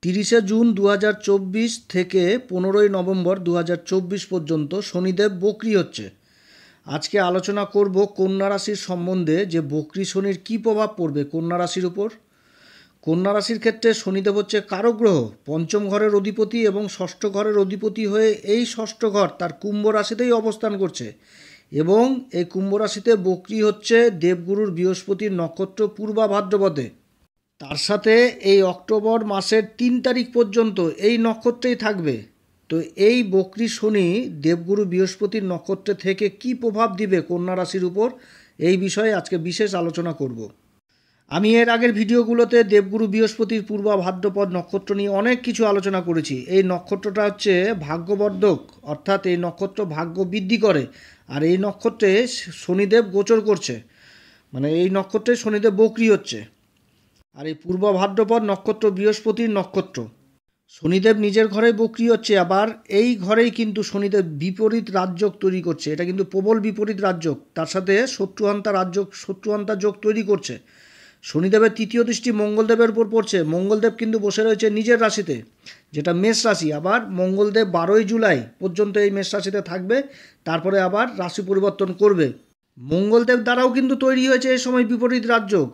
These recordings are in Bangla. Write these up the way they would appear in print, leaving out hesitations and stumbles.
30শে জুন 2024 থেকে 15ই নভেম্বর 2024 পর্যন্ত শনিদেব বক্রি হচ্ছে। আজকে আলোচনা করব কন্যা রাশির সম্বন্ধে, যে বক্রি শনির কী প্রভাব পড়বে কন্যা রাশির উপর। কন্যা রাশির ক্ষেত্রে শনিদেব হচ্ছে কারক গ্রহ, পঞ্চম ঘরের অধিপতি এবং ষষ্ঠ ঘরের অধিপতি হয়ে এই ষষ্ঠ ঘর তার কুম্ভ রাশিতেই অবস্থান করছে। এবং এই কুম্ভ রাশিতে বক্রি হচ্ছে দেবগুরুর বৃহস্পতির নক্ষত্র পূর্বা ভাদ্রপদে। তার সাথে এই অক্টোবর মাসের 3 তারিখ পর্যন্ত এই নক্ষত্রেই থাকবে। তো এই বক্রি শনি দেবগুরু বৃহস্পতির নক্ষত্রে থেকে কি প্রভাব দিবে কন্যা রাশির উপর, এই বিষয়ে আজকে বিশেষ আলোচনা করব। আমি এর আগের ভিডিওগুলোতে দেবগুরু বৃহস্পতির পূর্বা ভাদ্রপদ নক্ষত্র নিয়ে অনেক কিছু আলোচনা করেছি। এই নক্ষত্রটা হচ্ছে ভাগ্যবর্ধক, অর্থাৎ এই নক্ষত্র ভাগ্য বৃদ্ধি করে। আর এই নক্ষত্রে শনিদেব গোচর করছে, মানে এই নক্ষত্রে শনিদেব বক্রি হচ্ছে। আর এই পূর্ব ভাদ্রপদ নক্ষত্র বৃহস্পতির নক্ষত্র। শনিদেব নিজের ঘরে বক্রি হচ্ছে, আবার এই ঘরেই কিন্তু শনিদেব বিপরীত রাজযোগ তৈরি করছে। এটা কিন্তু প্রবল বিপরীত রাজযোগ, তার সাথে শত্রুহান্তা যোগ তৈরি করছে। শনিদেবের তৃতীয় দৃষ্টি মঙ্গলদেবের উপর পড়ছে। মঙ্গলদেব কিন্তু বসে রয়েছে নিজের রাশিতে, যেটা মেষ রাশি। আবার মঙ্গলদেব 12ই জুলাই পর্যন্ত এই মেষ রাশিতে থাকবে, তারপরে আবার রাশি পরিবর্তন করবে। মঙ্গলদেব দ্বারাও কিন্তু তৈরি হয়েছে এই সময় বিপরীত রাজযোগ,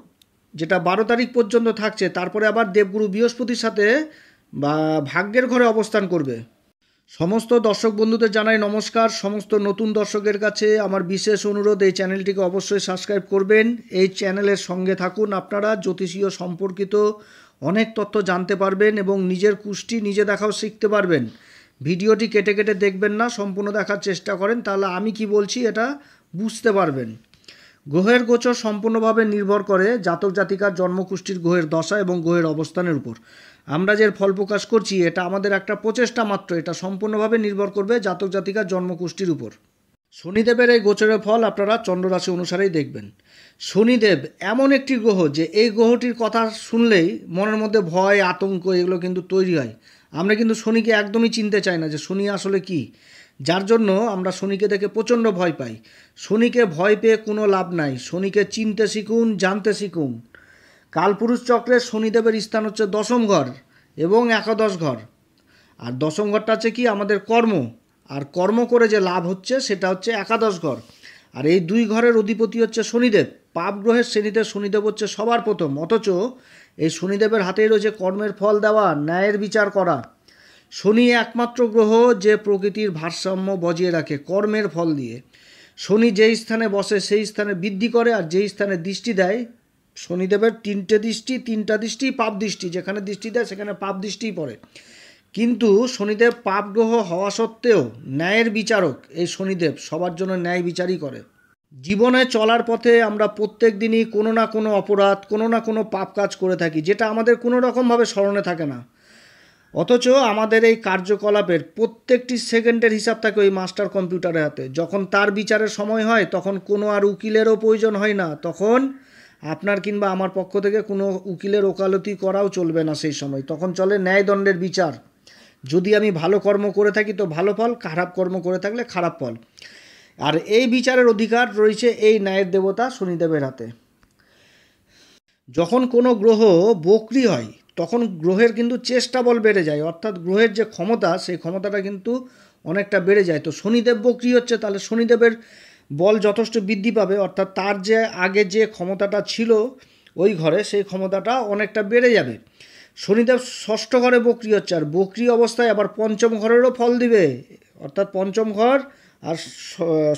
যেটা 12 তারিখ পর্যন্ত থাকছে। তারপরে আবার দেবগুরু বৃহস্পতির সাথে ভাগ্যের ঘরে অবস্থান করবে। সমস্ত দর্শক বন্ধুদের জানাই নমস্কার। সমস্ত নতুন দর্শকের কাছে আমার বিশেষ অনুরোধ, এই চ্যানেলটিকে অবশ্যই সাবস্ক্রাইব করবেন। এই চ্যানেলের সঙ্গে থাকুন, আপনারা জ্যোতিষীয় সম্পর্কিত অনেক তথ্য জানতে পারবেন এবং নিজের কুষ্টি নিজে দেখাও শিখতে পারবেন। ভিডিওটি কেটে কেটে দেখবেন না, সম্পূর্ণ দেখার চেষ্টা করেন, তাহলে আমি কি বলছি এটা বুঝতে পারবেন। গ্রহের গোচর সম্পূর্ণভাবে নির্ভর করে জাতক জাতিকার জন্মকুষ্ঠির গ্রহের দশা এবং গ্রহের অবস্থানের উপর। আমরা যে ফল প্রকাশ করছি এটা আমাদের একটা প্রচেষ্টা মাত্র, এটা সম্পূর্ণভাবে নির্ভর করবে জাতক জাতিকার জন্মকুষ্ঠির উপর। শনিদেবের এই গোচরের ফল আপনারা চন্দ্ররাশি অনুসারেই দেখবেন। শনিদেব এমন একটি গ্রহ যে এই গ্রহটির কথা শুনলেই মনের মধ্যে ভয় আতঙ্ক এগুলো কিন্তু তৈরি হয়। আমরা কিন্তু শনিকে একদমই চিনতে চাই না যে শনি আসলে কি, যার জন্য আমরা শনিকে দেখে প্রচণ্ড ভয় পাই। শনিকে ভয় পেয়ে কোনো লাভ নাই, শনিকে চিনতে শিখুন, জানতে শিখুন। কালপুরুষ চক্রে শনিদেবের স্থান হচ্ছে দশম ঘর এবং একাদশ ঘর। আর দশম ঘরটা হচ্ছে কি আমাদের কর্ম, আর কর্ম করে যে লাভ হচ্ছে সেটা হচ্ছে একাদশ ঘর। আর এই দুই ঘরের অধিপতি হচ্ছে শনিদেব। পাপ গ্রহের শ্রেণীতে শনিদেব হচ্ছে সবার প্রথম, অথচ এই শনিদেবের হাতেই রয়েছে কর্মের ফল দেওয়া, ন্যায়ের বিচার করা। শনি একমাত্র গ্রহ যে প্রকৃতির ভারসাম্য বজিয়ে রাখে কর্মের ফল দিয়ে। শনি যেই স্থানে বসে সেই স্থানে বৃদ্ধি করে, আর যেই স্থানে দৃষ্টি দেয়, শনিদেবের তিনটা দৃষ্টি পাপ দৃষ্টি, যেখানে দৃষ্টি দেয় সেখানে পাপ দৃষ্টিই পড়ে। কিন্তু শনিদেব পাপ গ্রহ হওয়া সত্ত্বেও ন্যায়ের বিচারক। এই শনিদেব সবার জন্য ন্যায় বিচারই করে। জীবনে চলার পথে আমরা প্রত্যেক দিনই কোনো না কোনো অপরাধ, কোনো না কোনো পাপ কাজ করে থাকি, যেটা আমাদের কোনো রকমভাবে স্মরণে থাকে না। অথচ আমাদের এই কার্যকলাপের প্রত্যেকটি সেকেন্ডের হিসাব থাকে ওই মাস্টার কম্পিউটারের হাতে। যখন তার বিচারের সময় হয় তখন কোনো আর উকিলেরও প্রয়োজন হয় না, তখন আপনার কিংবা আমার পক্ষ থেকে কোনো উকিলের ওকালতি করাও চলবে না। সেই সময় তখন চলে ন্যায়দণ্ডের বিচার। যদি আমি ভালো কর্ম করে থাকি তো ভালো ফল, খারাপ কর্ম করে থাকলে খারাপ ফল। আর এই বিচারের অধিকার রয়েছে এই ন্যায়ের দেবতা শনিদেবের হাতে। যখন কোনো গ্রহ বক্রি হয় তখন গ্রহের কিন্তু চেষ্টা বল বেড়ে যায়, অর্থাৎ গ্রহের যে ক্ষমতা সেই ক্ষমতাটা কিন্তু অনেকটা বেড়ে যায়। তো শনিদেব বক্রি হচ্ছে, তাহলে শনিদেবের বল যথেষ্ট বৃদ্ধি পাবে, অর্থাৎ তার যে আগে যে ক্ষমতাটা ছিল ওই ঘরে সেই ক্ষমতাটা অনেকটা বেড়ে যাবে। শনিদেব ষষ্ঠ ঘরে বক্রি হচ্ছে, আর বক্রি অবস্থায় আবার পঞ্চম ঘরেরও ফল দিবে, অর্থাৎ পঞ্চম ঘর আর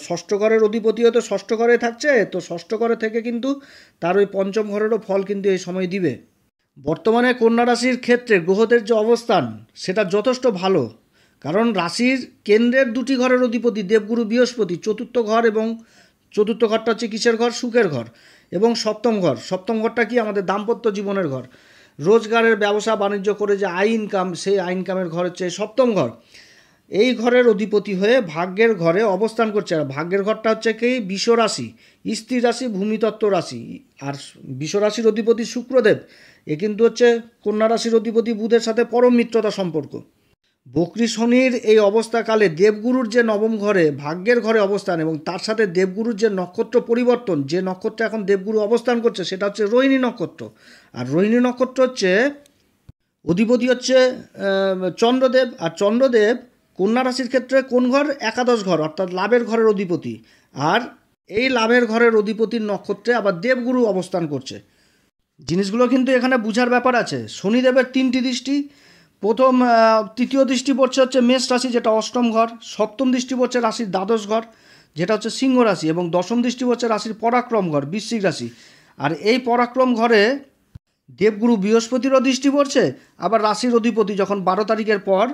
ষষ্ঠ ঘরের অধিপতি হয়তো ষষ্ঠ ঘরে থাকছে, তো ষষ্ঠ ঘরে থেকে কিন্তু তার ওই পঞ্চম ঘরেরও ফল কিন্তু এই সময় দিবে। বর্তমানে কন্যা রাশির ক্ষেত্রে গ্রহদের যে অবস্থান সেটা যথেষ্ট ভালো, কারণ রাশির কেন্দ্রের দুটি ঘরের অধিপতি দেবগুরু বৃহস্পতি চতুর্থ ঘর, এবং চতুর্থ ঘরটা হচ্ছে কিসের ঘর, সুখের ঘর। এবং সপ্তম ঘরটা কি আমাদের দাম্পত্য জীবনের ঘর, রোজগারের ব্যবসা বাণিজ্য করে যে আয় ইনকাম, সেই আয় ইনকামের ঘর হচ্ছে সপ্তম ঘর। এই ঘরের অধিপতি হয়ে ভাগ্যের ঘরে অবস্থান করছে। আর ভাগ্যের ঘরটা হচ্ছে কি বিষ রাশি, স্ত্রী রাশি, ভূমিতত্ত্ব রাশি। আর বিষ রাশির অধিপতি শুক্রদেব, এ কিন্তু হচ্ছে কন্যা রাশির অধিপতি বুধের সাথে পরম মিত্রতা সম্পর্ক। বক্রী শনির এই অবস্থাকালে দেবগুরুর যে নবম ঘরে ভাগ্যের ঘরে অবস্থান, এবং তার সাথে দেবগুরুর যে নক্ষত্র পরিবর্তন, যে নক্ষত্রে এখন দেবগুরু অবস্থান করছে সেটা হচ্ছে রোহিণী নক্ষত্র। আর রোহিণী নক্ষত্র হচ্ছে অধিপতি হচ্ছে চন্দ্রদেব, আর চন্দ্রদেব কন্যা রাশির ক্ষেত্রে কোন ঘর? একাদশ ঘর, অর্থাৎ লাভের ঘরের অধিপতি। আর এই লাভের ঘরের অধিপতির নক্ষত্রে আবার দেবগুরু অবস্থান করছে। জিনিসগুলো কিন্তু এখানে বুঝার ব্যাপার আছে। শনিদেবের 3টি দৃষ্টি। প্রথম তৃতীয় দৃষ্টি পড়ছে হচ্ছে মেষ রাশি, যেটা অষ্টম ঘর। সপ্তম দৃষ্টি পড়ছে রাশির দ্বাদশ ঘর, যেটা হচ্ছে সিংহ রাশি। এবং দশম দৃষ্টি পড়ছে রাশির পরাক্রম ঘর, বৃশ্চিক রাশি। আর এই পরাক্রম ঘরে দেবগুরু বৃহস্পতিরও দৃষ্টি পড়ছে। আবার রাশির অধিপতি যখন 12 তারিখের পর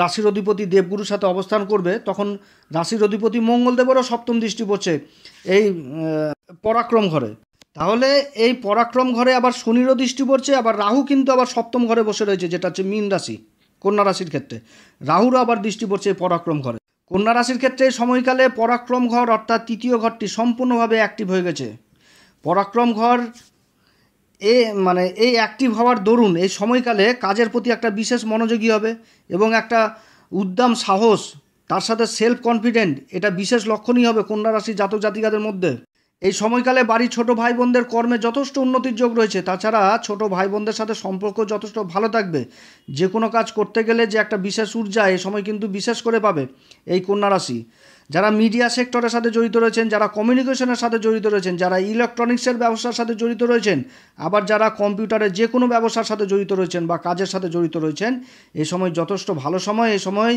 রাশির অধিপতি দেবগুরুর সাথে অবস্থান করবে, তখন রাশির অধিপতি মঙ্গলদেবেরও সপ্তম দৃষ্টি পড়ছে এই পরাক্রম ঘরে। তাহলে এই পরাক্রম ঘরে আবার শনিরও দৃষ্টি পড়ছে। আবার রাহু কিন্তু আবার সপ্তম ঘরে বসে রয়েছে, যেটা হচ্ছে মীন রাশি, কন্যা রাশির ক্ষেত্রে। রাহুরও আবার দৃষ্টি পড়ছে এই পরাক্রম ঘরে। কন্যা রাশির ক্ষেত্রে সময়কালে পরাক্রম ঘর অর্থাৎ তৃতীয় ঘরটি সম্পূর্ণভাবে অ্যাক্টিভ হয়ে গেছে। পরাক্রম ঘর এই অ্যাক্টিভ হওয়ার দরুন এই সময়কালে কাজের প্রতি একটা বিশেষ মনোযোগী হবে এবং একটা উদ্দাম সাহস, তার সাথে সেলফ কনফিডেন্ট, এটা বিশেষ লক্ষণীয় হবে কন্যা রাশির জাতক জাতিকাদের মধ্যে। এই সময়কালে বাড়ির ছোট ভাই বোনদের কর্মে যথেষ্ট উন্নতির যোগ রয়েছে। তাছাড়া ছোট ভাই বোনদের সাথে সম্পর্ক যথেষ্ট ভালো থাকবে। যে কোনো কাজ করতে গেলে যে একটা বিশেষ ঊর্জা এই সময় কিন্তু বিশেষ করে পাবে এই কন্যা রাশি। যারা মিডিয়া সেক্টরের সাথে জড়িত রয়েছেন, যারা কমিউনিকেশনের সাথে জড়িত রয়েছেন, যারা ইলেকট্রনিক্সের ব্যবসার সাথে জড়িত রয়েছেন, আবার যারা কম্পিউটারের যে কোনো ব্যবসার সাথে জড়িত রয়েছেন বা কাজের সাথে জড়িত রয়েছেন, এই সময় যথেষ্ট ভালো সময়। এই সময়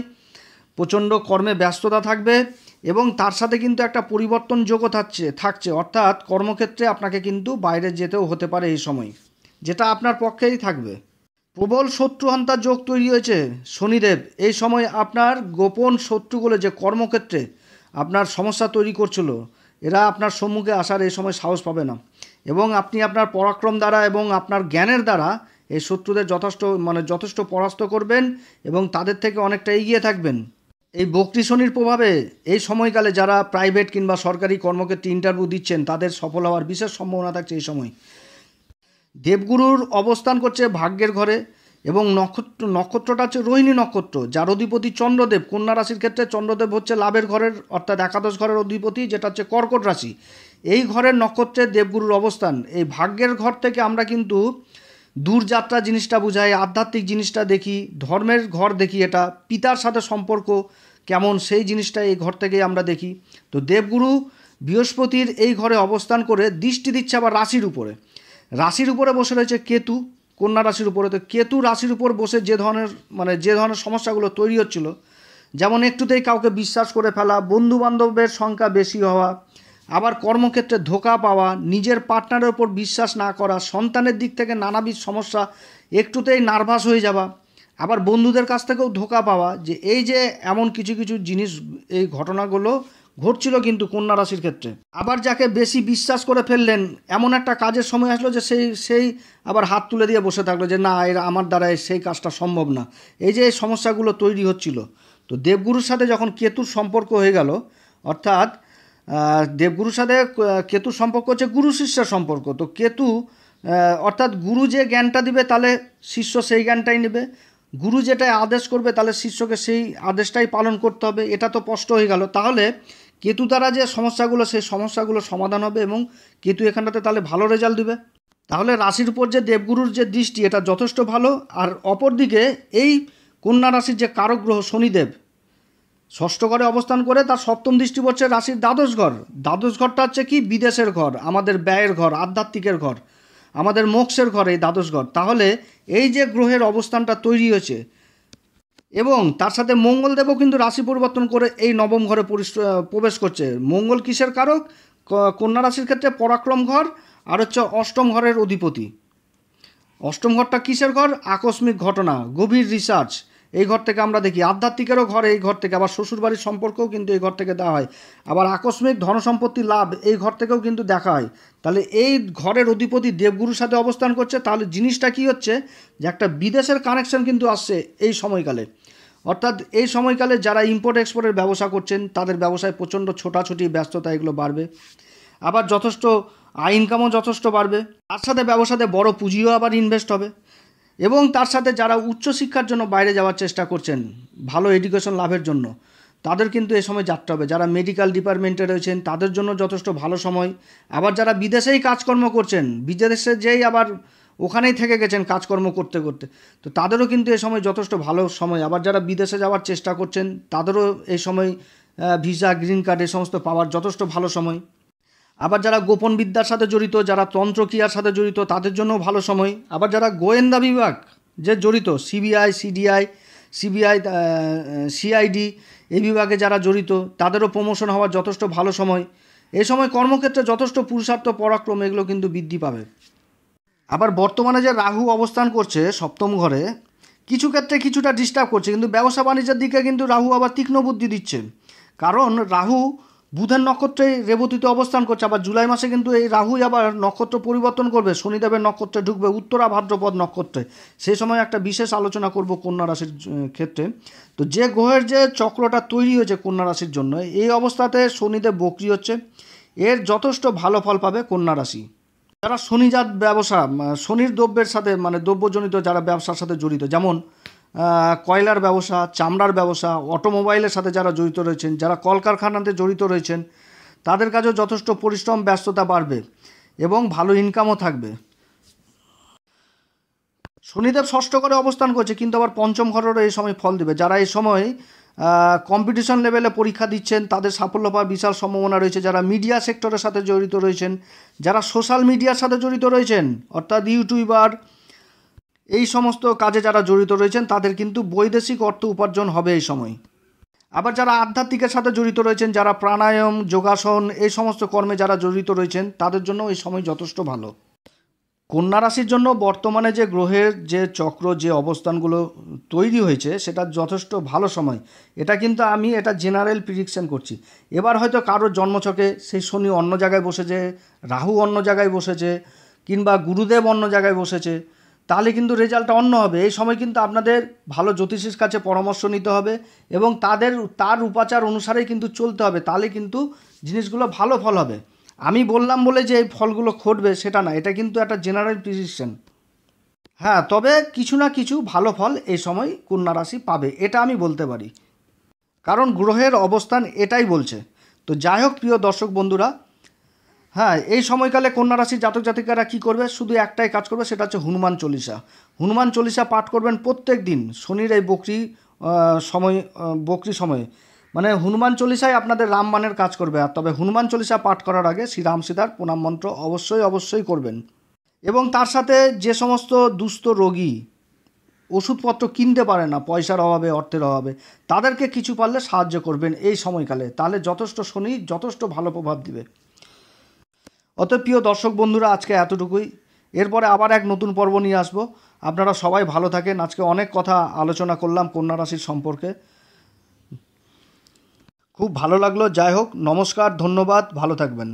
প্রচণ্ড কর্মে ব্যস্ততা থাকবে এবং তার সাথে কিন্তু একটা পরিবর্তন যোগও থাকছে, অর্থাৎ কর্মক্ষেত্রে আপনাকে কিন্তু বাইরে যেতেও হতে পারে এই সময়, যেটা আপনার পক্ষেই থাকবে। প্রবল শত্রুহান্তার যোগ তৈরি হয়েছে শনিদেব। এই সময় আপনার গোপন শত্রুগুলো যে কর্মক্ষেত্রে আপনার সমস্যা তৈরি করছিল, এরা আপনার সম্মুখে আসার এই সময় সাহস পাবে না। এবং আপনি আপনার পরাক্রম দ্বারা এবং আপনার জ্ঞানের দ্বারা এই শত্রুদের যথেষ্ট পরাস্ত করবেন এবং তাদের থেকে অনেকটা এগিয়ে থাকবেন। এই বক্রী শনির প্রভাবে এই সময়কালে যারা প্রাইভেট কিংবা সরকারি কর্মক্ষেত্রে ইন্টারভিউ দিচ্ছেন, তাদের সফল হওয়ার বিশেষ সম্ভাবনা থাকছে এই সময়। দেবগুরুর অবস্থান করছে ভাগ্যের ঘরে এবং নক্ষত্রটা হচ্ছে রোহিণী নক্ষত্র, যার অধিপতি চন্দ্রদেব। কন্যা রাশির ক্ষেত্রে চন্দ্রদেব হচ্ছে লাভের ঘরের অর্থাৎ একাদশ ঘরের অধিপতি, যেটা হচ্ছে কর্কট রাশি। এই ঘরের নক্ষত্রে দেবগুরুর অবস্থান। এই ভাগ্যের ঘর থেকে আমরা কিন্তু দূরযাত্রা জিনিসটা বুঝাই, আধ্যাত্মিক জিনিসটা দেখি, ধর্মের ঘর দেখি, এটা পিতার সাথে সম্পর্ক কেমন সেই জিনিসটা এই ঘর থেকেই আমরা দেখি। তো দেবগুরু বৃহস্পতির এই ঘরে অবস্থান করে দৃষ্টি দিচ্ছে আবার রাশির উপরে। রাশির উপরে বসে রয়েছে কেতু, কন্যা রাশির উপরে। তো কেতু রাশির উপর বসে যে ধরনের সমস্যাগুলো তৈরি হচ্ছিল, যেমন একটুতেই কাউকে বিশ্বাস করে ফেলা, বন্ধুবান্ধবের সংখ্যা বেশি হওয়া, আবার কর্মক্ষেত্রে ধোঁকা পাওয়া, নিজের পার্টনারের ওপর বিশ্বাস না করা, সন্তানের দিক থেকে নানাবিধ সমস্যা, একটুতেই নার্ভাস হয়ে যাওয়া, আবার বন্ধুদের কাছ থেকেও ধোঁকা পাওয়া, যে এই যে এমন কিছু কিছু জিনিস, এই ঘটনাগুলো ঘটছিল কিন্তু কন্যা রাশির ক্ষেত্রে। আবার যাকে বেশি বিশ্বাস করে ফেললেন, এমন একটা কাজের সময় আসলো যে সেই আবার হাত তুলে দিয়ে বসে থাকলো যে না, এরা আমার দ্বারা সেই কাজটা সম্ভব না। এই যে সমস্যাগুলো তৈরি হচ্ছিল, তো দেবগুরুর সাথে যখন কেতুর সম্পর্ক হয়ে গেল, অর্থাৎ দেবগুরুর সাথে কেতুর সম্পর্ক হচ্ছে গুরু শিষ্যের সম্পর্ক। তো কেতু অর্থাৎ গুরু যে জ্ঞানটা দিবে, তাহলে শিষ্য সেই জ্ঞানটাই নেবে। গুরু যেটা আদেশ করবে, তাহলে শিষ্যকে সেই আদেশটাই পালন করতে হবে। এটা তো স্পষ্ট হয়ে গেল। তাহলে কেতু দ্বারা যে সমস্যাগুলো, সেই সমস্যাগুলো সমাধান হবে এবং কেতু এখানটাতে তাহলে ভালো রেজাল্ট দিবে। তাহলে রাশির উপর যে দেবগুরুর যে দৃষ্টি, এটা যথেষ্ট ভালো। আর অপরদিকে এই কন্যা রাশির যে কারক গ্রহ শনিদেব, ষষ্ঠ ঘরে অবস্থান করে তার সপ্তম দৃষ্টি পড়ছে রাশির দ্বাদশ ঘর। দ্বাদশ ঘরটা হচ্ছে কি? বিদেশের ঘর, আমাদের ব্যয়ের ঘর, আধ্যাত্মিকের ঘর, আমাদের মোক্ষের ঘর এই দ্বাদশ ঘর। তাহলে এই যে গ্রহের অবস্থানটা তৈরি হয়েছে, এবং তার সাথে মঙ্গলদেবও কিন্তু রাশি পরিবর্তন করে এই নবম ঘরে প্রবেশ করছে। মঙ্গল কিসের কারক? কন্যা রাশির ক্ষেত্রে পরাক্রম ঘর, আর হচ্ছে অষ্টম ঘরের অধিপতি। অষ্টম ঘরটা কিসের ঘর? আকস্মিক ঘটনা, গভীর রিসার্চ, এই ঘর থেকে আমরা দেখি। আধ্যাত্মিকেরও ঘর এই ঘর থেকে, আবার শ্বশুরবাড়ির সম্পর্কও কিন্তু এই ঘর থেকে দেওয়া হয়। আবার আকস্মিক ধনসম্পত্তি লাভ এই ঘর থেকেও কিন্তু দেখা হয়। তাহলে এই ঘরের অধিপতি দেবগুরুর সাথে অবস্থান করছে। তাহলে জিনিসটা কি হচ্ছে, যে একটা বিদেশের কানেকশন কিন্তু আসছে এই সময়কালে। অর্থাৎ এই সময়কালে যারা ইম্পোর্ট এক্সপোর্টের ব্যবসা করছেন, তাদের ব্যবসায় প্রচণ্ড ছোটাছুটি ব্যস্ততা এগুলো বাড়বে। আবার যথেষ্ট ইনকামও যথেষ্ট বাড়বে। তার সাথে ব্যবসাতে বড় পুঁজিও আবার ইনভেস্ট হবে। এবং তার সাথে যারা উচ্চশিক্ষার জন্য বাইরে যাওয়ার চেষ্টা করছেন, ভালো এডুকেশন লাভের জন্য, তাদের কিন্তু এ সময় যাত্রা হবে। যারা মেডিকেল ডিপার্টমেন্টে রয়েছেন, তাদের জন্য যথেষ্ট ভালো সময়। আবার যারা বিদেশেই কাজকর্ম করছেন, বিদেশে যেই আবার ওখানেই থেকে গেছেন কাজকর্ম করতে করতে, তো তাদেরও কিন্তু এই সময় যথেষ্ট ভালো সময়। আবার যারা বিদেশে যাওয়ার চেষ্টা করছেন তাদেরও এই সময় ভিসা, গ্রিন কার্ড এই সমস্ত পাওয়ার যথেষ্ট ভালো সময়। আবার যারা গোপন বিদ্যার সাথে জড়িত, যারা তন্ত্রক্রিয়ার সাথে জড়িত, তাদের জন্য ভালো সময়। আবার যারা গোয়েন্দা বিভাগ যে জড়িত, সিবিআই, সিআইডি এই বিভাগে যারা জড়িত, তাদেরও প্রমোশন হওয়ার যথেষ্ট ভালো সময়। এই সময় কর্মক্ষেত্রে যথেষ্ট পুরুষার্থ, পরাক্রম এগুলো কিন্তু বৃদ্ধি পাবে। আবার বর্তমানে যে রাহু অবস্থান করছে সপ্তম ঘরে, কিছু ক্ষেত্রে কিছুটা ডিস্টার্ব করছে, কিন্তু ব্যবসা বাণিজ্যের দিকে কিন্তু রাহু আবার তীক্ষ্ণ বুদ্ধি দিচ্ছে। কারণ রাহু বুধের নক্ষত্রে রেবতীতে অবস্থান করছে। আবার জুলাই মাসে কিন্তু এই রাহুই আবার নক্ষত্র পরিবর্তন করবে, শনিদেবের নক্ষত্রে ঢুকবে, উত্তরা ভাদ্রপদ নক্ষত্রে। সেই সময় একটা বিশেষ আলোচনা করব কন্যা রাশির ক্ষেত্রে। তো যে গ্রহের যে চক্রটা তৈরি হয়েছে কন্যা রাশির জন্য, এই অবস্থাতে শনিদেব বক্রি হচ্ছে, এর যথেষ্ট ভালো ফল পাবে কন্যা রাশি। যারা শনিজাত ব্যবসা, শনির দ্রব্যের সাথে মানে দ্রব্যজনিত যারা ব্যবসার সাথে জড়িত, যেমন কয়লার ব্যবসা, চামড়ার ব্যবসা, অটোমোবাইলের সাথে যারা জড়িত রয়েছেন, যারা কলকারখানাতে জড়িত রয়েছেন, তাদের কাছেও যথেষ্ট পরিশ্রম, ব্যস্ততা বাড়বে এবং ভালো ইনকামও থাকবে। শনিদেব ষষ্ঠ ঘরে অবস্থান করছে, কিন্তু আবার পঞ্চম ঘরেরও এই সময় ফল দেবে। যারা এই সময় কম্পিটিশন লেভেলে পরীক্ষা দিচ্ছেন, তাদের সাফল্য পাওয়ার বিশাল সম্ভাবনা রয়েছে। যারা মিডিয়া সেক্টরের সাথে জড়িত রয়েছেন, যারা সোশ্যাল মিডিয়ার সাথে জড়িত রয়েছেন, অর্থাৎ ইউটিউবার, এই সমস্ত কাজে যারা জড়িত রয়েছেন, তাদের কিন্তু বৈদেশিক অর্থ উপার্জন হবে এই সময়। আবার যারা আধ্যাত্মিকের সাথে জড়িত রয়েছেন, যারা প্রাণায়াম, যোগাসন এই সমস্ত কর্মে যারা জড়িত রয়েছেন, তাদের জন্য এই সময় যথেষ্ট ভালো। কন্যা রাশির জন্য বর্তমানে যে গ্রহের যে চক্র, যে অবস্থানগুলো তৈরি হয়েছে, সেটা যথেষ্ট ভালো সময়। এটা কিন্তু আমি এটা জেনারেল প্রিডিকশন করছি। এবার হয়তো কারোর জন্মছকে সেই শনি অন্য জায়গায় বসেছে, রাহু অন্য জায়গায় বসেছে, কিংবা গুরুদেব অন্য জায়গায় বসেছে, তাহলে কিন্তু রেজাল্টটা অন্য হবে। এই সময় কিন্তু আপনাদের ভালো জ্যোতিষীর কাছে পরামর্শ নিতে হবে এবং তার উপাচার অনুসারেই কিন্তু চলতে হবে, তাহলে কিন্তু জিনিসগুলো ভালো ফল হবে। আমি বললাম বলে যে এই ফলগুলো ঘটবে সেটা না, এটা কিন্তু একটা জেনারেল প্রিডিকশন। হ্যাঁ, তবে কিছু না কিছু ভালো ফল এই সময় কন্যা রাশি পাবে, এটা আমি বলতে পারি, কারণ গ্রহের অবস্থান এটাই বলছে। তো যাই হোক প্রিয় দর্শক বন্ধুরা, হ্যাঁ, এই সময়কালে কন্যা রাশির জাতক জাতিকারা কী করবে, শুধু একটাই কাজ করবে, সেটা হচ্ছে হনুমান চল্লিশা। হনুমান চল্লিশা পাঠ করবেন প্রত্যেক দিন শনির এই বকরি সময়ে। মানে হনুমান চল্লিশাই আপনাদের রামবাণের কাজ করবে। আর তবে হনুমান চল্লিশা পাঠ করার আগে শ্রীরাম সীতার প্রণাম মন্ত্র অবশ্যই করবেন। এবং তার সাথে যে সমস্ত দুস্থ রোগী ওষুধপত্র কিনতে পারে না পয়সার অভাবে, অর্থের অভাবে, তাদেরকে কিছু পারলে সাহায্য করবেন এই সময়কালে, তাহলে শনি যথেষ্ট ভালো প্রভাব দিবে। অতএব প্রিয় দর্শক বন্ধুরা, আজকে এতটুকুই। এরপরে আবার এক নতুন পর্ব নিয়ে আসবো। আপনারা সবাই ভালো থাকেন। আজকে অনেক কথা আলোচনা করলাম কন্যা রাশির সম্পর্কে, খুব ভালো লাগলো। যাই হোক, নমস্কার, ধন্যবাদ, ভালো থাকবেন।